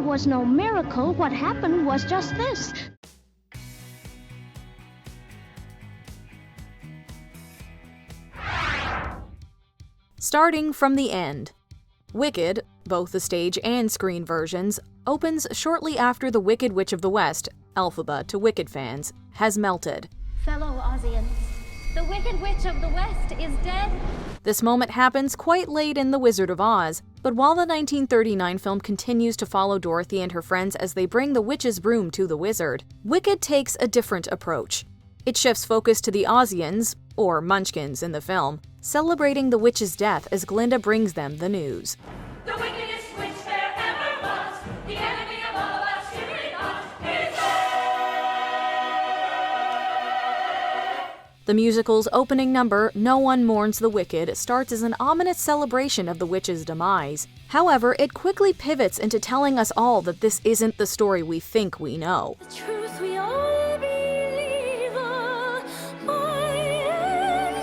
really was no miracle. What happened was just this. Starting from the end. Wicked, both the stage and screen versions, opens shortly after the Wicked Witch of the West, Elphaba to Wicked fans, has melted. Fellow Ozians, the Wicked Witch of the West is dead. This moment happens quite late in The Wizard of Oz, but while the 1939 film continues to follow Dorothy and her friends as they bring the witch's broom to the wizard, Wicked takes a different approach. It shifts focus to the Ozians, or Munchkins in the film, celebrating the witch's death as Glinda brings them the news. The wickedest witch there ever was, the enemy of all of us, shivering on his head. The musical's opening number, No One Mourns the Wicked, starts as an ominous celebration of the witch's demise. However, it quickly pivots into telling us all that this isn't the story we think we know. The truth we all believe by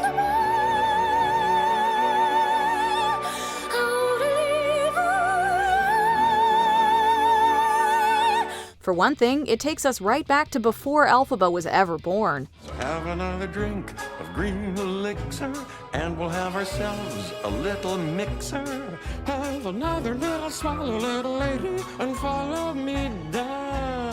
and by. How to live. For one thing, it takes us right back to before Elphaba was ever born. So have another drink of green elixir, and we'll have ourselves a little mixer. Have another little swallow, little lady, and follow me down.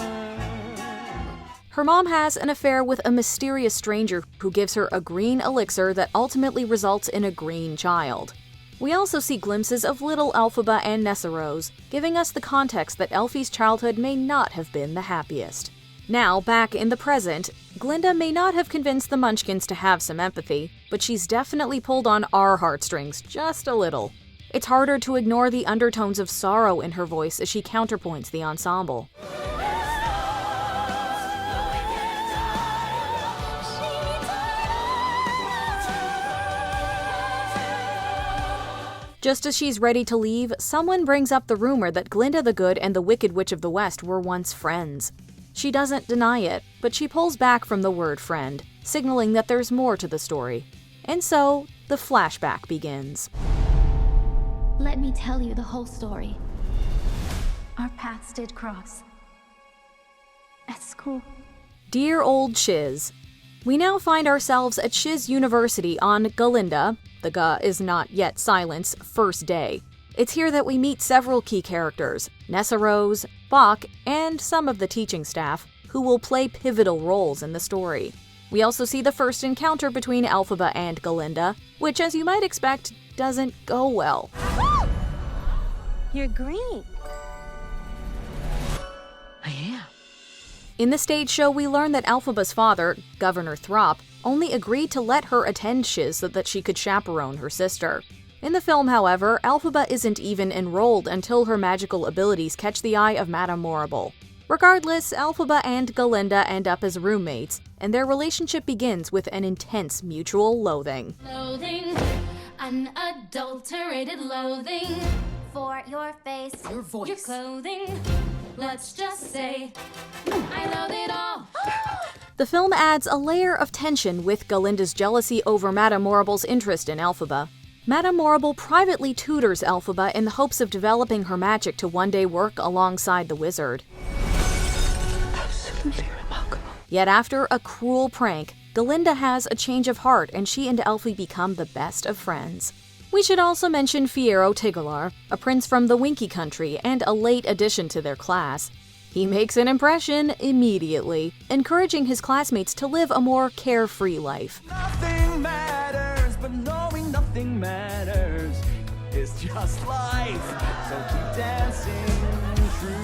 Her mom has an affair with a mysterious stranger who gives her a green elixir that ultimately results in a green child. We also see glimpses of little Elphaba and Nessa Rose, giving us the context that Elfie's childhood may not have been the happiest. Now, back in the present, Glinda may not have convinced the Munchkins to have some empathy, but she's definitely pulled on our heartstrings just a little. It's harder to ignore the undertones of sorrow in her voice as she counterpoints the ensemble. Just as she's ready to leave, someone brings up the rumor that Glinda the Good and the Wicked Witch of the West were once friends. She doesn't deny it, but she pulls back from the word friend, signaling that there's more to the story. And so, the flashback begins. Let me tell you the whole story. Our paths did cross. At school. Dear old Shiz. We now find ourselves at Shiz University on Galinda, the Ga is not yet silence, first day. It's here that we meet several key characters, Nessa Rose, Bach, and some of the teaching staff, who will play pivotal roles in the story. We also see the first encounter between Elphaba and Galinda, which, as you might expect, doesn't go well. You're green. I am. In the stage show, we learn that Elphaba's father, Governor Throp, only agreed to let her attend Shiz so that she could chaperone her sister. In the film, however, Elphaba isn't even enrolled until her magical abilities catch the eye of Madame Morrible. Regardless, Elphaba and Galinda end up as roommates, and their relationship begins with an intense mutual loathing. Loathing, unadulterated loathing for your face, Your voice. your clothing. Let's just say, I loathe it all. The film adds a layer of tension with Galinda's jealousy over Madame Morrible's interest in Elphaba. Madame Morrible privately tutors Elphaba in the hopes of developing her magic to one day work alongside the wizard. Absolutely remarkable. Yet after a cruel prank, Galinda has a change of heart and she and Elfie become the best of friends. We should also mention Fiyero Tiggelar, a prince from the Winky Country and a late addition to their class. He makes an impression immediately, encouraging his classmates to live a more carefree life. Nothing matters, but knowing nothing matters is just life. So keep dancing true.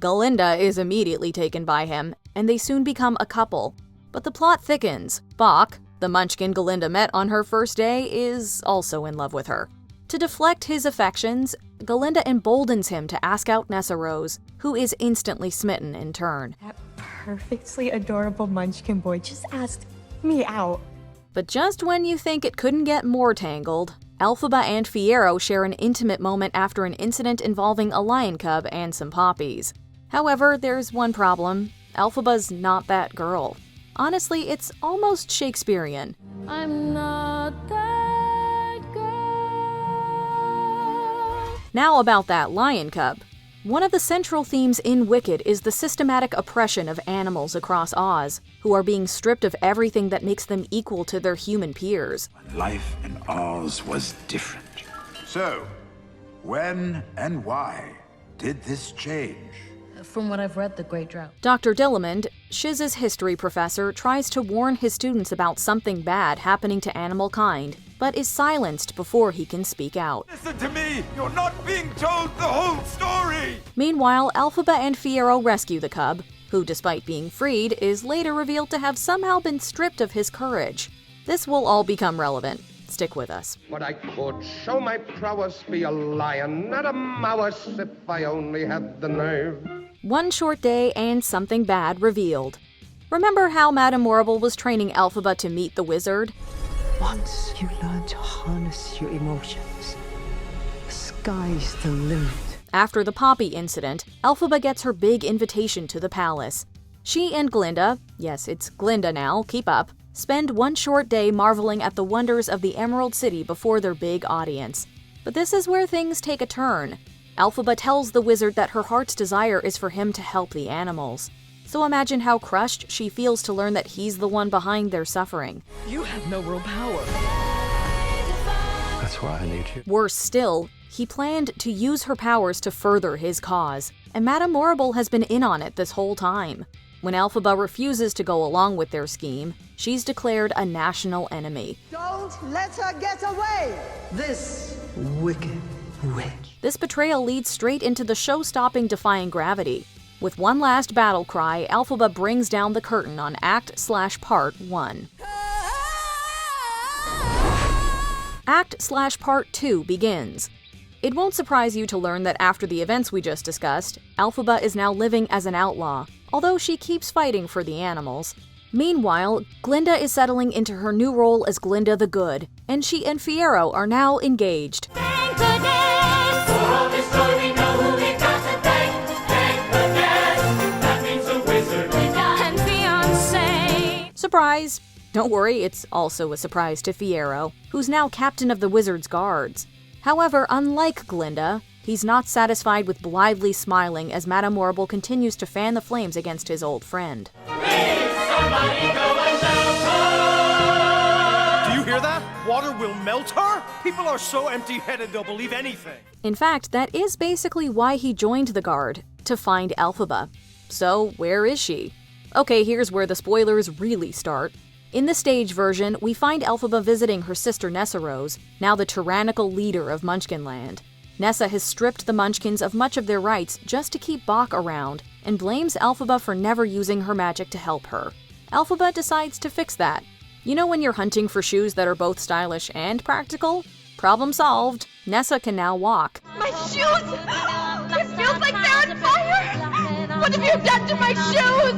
Galinda is immediately taken by him, and they soon become a couple. But the plot thickens. Bach, the Munchkin Galinda met on her first day, is also in love with her. To deflect his affections, Galinda emboldens him to ask out Nessa Rose, who is instantly smitten in turn. That perfectly adorable Munchkin boy just asked me out. But just when you think it couldn't get more tangled, Elphaba and Fiyero share an intimate moment after an incident involving a lion cub and some poppies. However, there's one problem. Elphaba's not that girl. Honestly, it's almost Shakespearean. I'm not that girl. Now about that lion cub. One of the central themes in Wicked is the systematic oppression of animals across Oz, who are being stripped of everything that makes them equal to their human peers. Life in Oz was different. So, when and why did this change? From what I've read, the Great Drought. Dr. Dillamond, Shiz's history professor, tries to warn his students about something bad happening to animal kind, but is silenced before he can speak out. Listen to me! You're not being told the whole story! Meanwhile, Elphaba and Fiyero rescue the cub, who, despite being freed, is later revealed to have somehow been stripped of his courage. This will all become relevant. Stick with us. But I could show my prowess, be a lion, not a mouse, if I only had the nerve. One short day and something bad revealed. Remember how Madame Morrible was training Elphaba to meet the wizard? Once you learn to harness your emotions, the sky's the limit. After the Poppy incident, Elphaba gets her big invitation to the palace. She and Galinda, yes, it's Glinda now, keep up, spend one short day marveling at the wonders of the Emerald City before their big audience. But this is where things take a turn. Elphaba tells the wizard that her heart's desire is for him to help the animals. So imagine how crushed she feels to learn that he's the one behind their suffering. You have no real power. That's why I need you. Worse still, he planned to use her powers to further his cause, and Madame Morrible has been in on it this whole time. When Elphaba refuses to go along with their scheme, she's declared a national enemy. Don't let her get away! This wicked witch. This betrayal leads straight into the show-stopping Defying Gravity. With one last battle cry, Elphaba brings down the curtain on Act/Part 1. Act/Part 2 begins. It won't surprise you to learn that after the events we just discussed, Elphaba is now living as an outlaw, although she keeps fighting for the animals. Meanwhile, Glinda is settling into her new role as Glinda the Good, and she and Fiyero are now engaged. Thank goodness! For all this story, we know who we got to thank. Thank goodness! That means the wizard, Glinda, and fiancé. Surprise! Don't worry, it's also a surprise to Fiyero, who's now captain of the Wizard's Guards. However, unlike Glinda, he's not satisfied with blithely smiling as Madame Morrible continues to fan the flames against his old friend. Somebody go and melt her! Do you hear that? Water will melt her? People are so empty-headed they'll believe anything. In fact, that is basically why he joined the Guard, to find Elphaba. So, where is she? Okay, here's where the spoilers really start. In the stage version, we find Elphaba visiting her sister Nessa, now the tyrannical leader of Munchkinland. Nessa has stripped the Munchkins of much of their rights just to keep Bok around, and blames Elphaba for never using her magic to help her. Elphaba decides to fix that. You know when you're hunting for shoes that are both stylish and practical? Problem solved. Nessa can now walk. My shoes! It feels like they're on fire! What have you done to my shoes?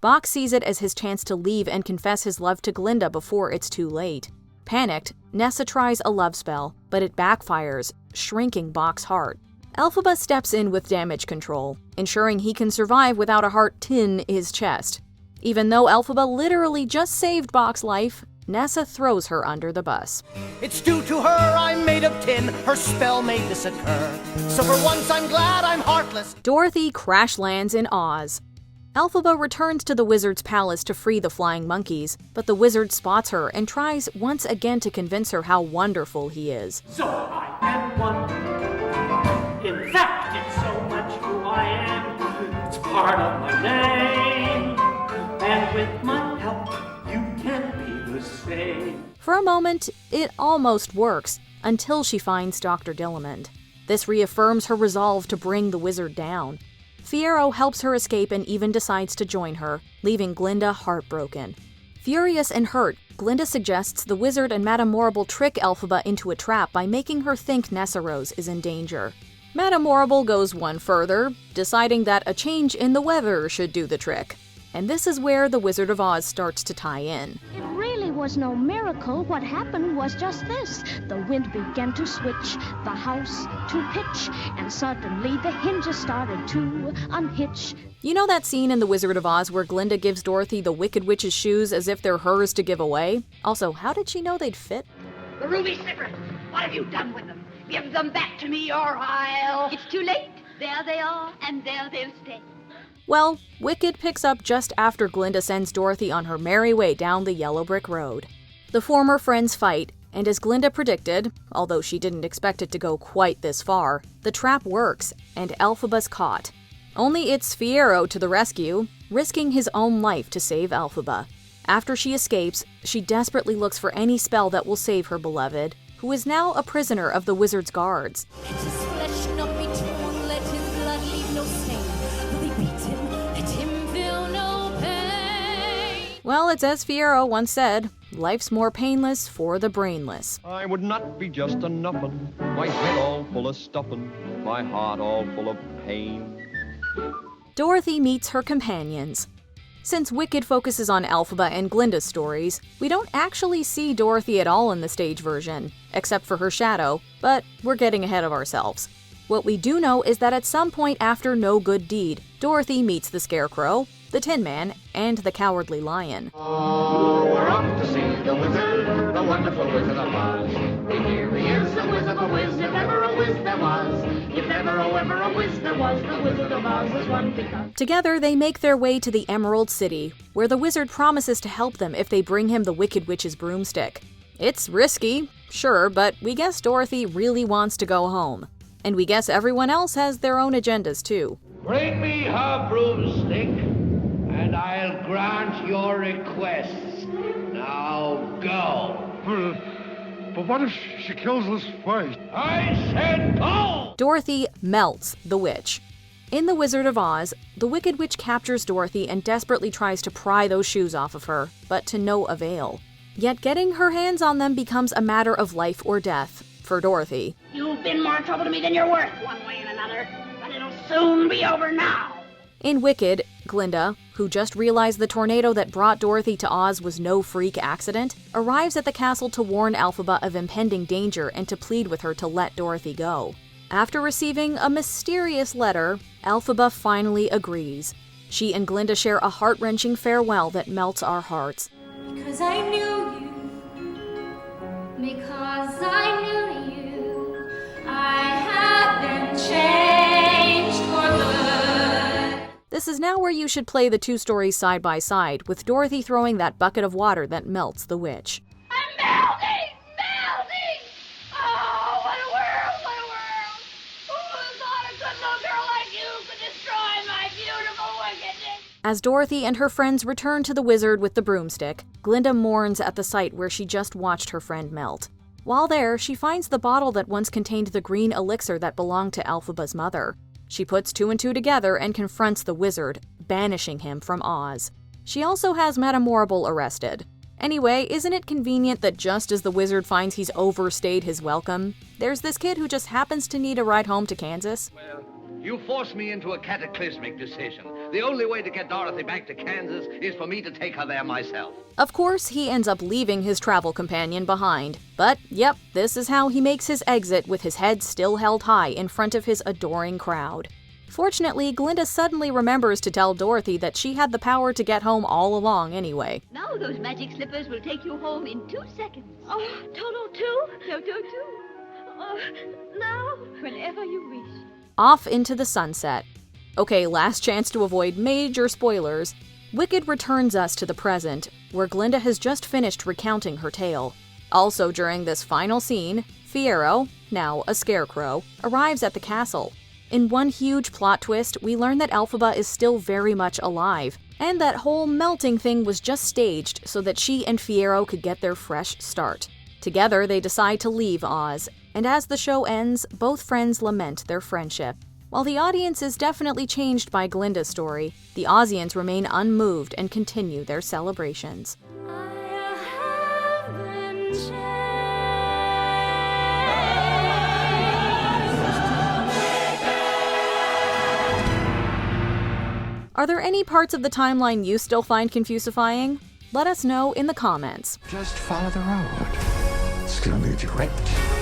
Bok sees it as his chance to leave and confess his love to Glinda before it's too late. Panicked, Nessa tries a love spell, but it backfires, shrinking Bok's heart. Elphaba steps in with damage control, ensuring he can survive without a heart in his chest. Even though Elphaba literally just saved Bok's life, Nessa throws her under the bus. It's due to her I'm made of tin, her spell made this occur. So for once I'm glad I'm heartless. Dorothy crash lands in Oz. Elphaba returns to the wizard's palace to free the flying monkeys, but the wizard spots her and tries once again to convince her how wonderful he is. So I am wonderful. In fact, it's so much who I am. It's part of my name. And with my help, you can be the same. For a moment, it almost works, until she finds Dr. Dillamond. This reaffirms her resolve to bring the wizard down. Fiyero helps her escape and even decides to join her, leaving Glinda heartbroken. Furious and hurt, Glinda suggests the wizard and Madame Morrible trick Elphaba into a trap by making her think Nessa is in danger. Madame Morrible goes one further, deciding that a change in the weather should do the trick. And this is where the Wizard of Oz starts to tie in. It really would was no miracle. What happened was just this. The wind began to switch, the house to pitch, and suddenly the hinges started to unhitch. You know that scene in The Wizard of Oz where Glinda gives Dorothy the Wicked Witch's shoes as if they're hers to give away? Also, how did she know they'd fit? The ruby slippers. What have you done with them? Give them back to me or I'll... It's too late. There they are, and there they'll stay. Well, Wicked picks up just after Glinda sends Dorothy on her merry way down the yellow brick road. The former friends fight, and as Glinda predicted, although she didn't expect it to go quite this far, the trap works, and Elphaba's caught. Only it's Fiyero to the rescue, risking his own life to save Elphaba. After she escapes, she desperately looks for any spell that will save her beloved, who is now a prisoner of the wizard's guards. Let his flesh not be torn, let his blood leave no stain. Though they beat him, let him feel no pain. Well, it's as Fiyero once said, life's more painless for the brainless. I would not be just a nuffin', my head all full of stuffin', my heart all full of pain. Dorothy meets her companions. Since Wicked focuses on Elphaba and Glinda's stories, we don't actually see Dorothy at all in the stage version, except for her shadow, but we're getting ahead of ourselves. What we do know is that at some point after No Good Deed, Dorothy meets the Scarecrow, the Tin Man, and the Cowardly Lion. Oh, we're off to see the wizard, the wonderful Wizard of Oz. Here he is, the Wizard of a Wiz, if ever a Wiz there was. If ever a Wiz there was, the Wizard of Oz is one because... Together, they make their way to the Emerald City, where the wizard promises to help them if they bring him the Wicked Witch's broomstick. It's risky, sure, but we guess Dorothy really wants to go home. And we guess everyone else has their own agendas, too. Bring me her broomstick, and I'll grant your requests. Now go. But what if she kills us first? I said go! Dorothy melts the witch. In The Wizard of Oz, the Wicked Witch captures Dorothy and desperately tries to pry those shoes off of her, but to no avail. Yet getting her hands on them becomes a matter of life or death for Dorothy. You've been more trouble to me than you're worth, one way and another. But it'll soon be over now. In Wicked, Glinda, who just realized the tornado that brought Dorothy to Oz was no freak accident, arrives at the castle to warn Elphaba of impending danger and to plead with her to let Dorothy go. After receiving a mysterious letter, Elphaba finally agrees. She and Glinda share a heart-wrenching farewell that melts our hearts. Because I knew you. Because I knew you. I have been changed for good. This is now where you should play the two stories side by side, with Dorothy throwing that bucket of water that melts the witch. I'm melting! Melting! Oh, what a world! What a world! Who thought a good little girl like you could destroy my beautiful wickedness? As Dorothy and her friends return to the wizard with the broomstick, Glinda mourns at the site where she just watched her friend melt. While there, she finds the bottle that once contained the green elixir that belonged to Elphaba's mother. She puts two and two together and confronts the wizard, banishing him from Oz. She also has Madame Morrible arrested. Anyway, isn't it convenient that just as the wizard finds he's overstayed his welcome, there's this kid who just happens to need a ride home to Kansas? Well, you forced me into a cataclysmic decision. The only way to get Dorothy back to Kansas is for me to take her there myself. Of course, he ends up leaving his travel companion behind. But, yep, this is how he makes his exit with his head still held high in front of his adoring crowd. Fortunately, Glinda suddenly remembers to tell Dorothy that she had the power to get home all along anyway. Now those magic slippers will take you home in 2 seconds. Oh, Toto, too? Toto, too? Oh, now, whenever you wish. Off into the sunset. Okay, last chance to avoid major spoilers. Wicked returns us to the present, where Glinda has just finished recounting her tale. Also during this final scene, Fiyero, now a scarecrow, arrives at the castle. In one huge plot twist, we learn that Elphaba is still very much alive, and that whole melting thing was just staged so that she and Fiyero could get their fresh start. Together, they decide to leave Oz, and as the show ends, both friends lament their friendship. While the audience is definitely changed by Glinda's story, the Ozians remain unmoved and continue their celebrations. Are there any parts of the timeline you still find confusifying? Let us know in the comments. Just follow the road. It's gonna lead you right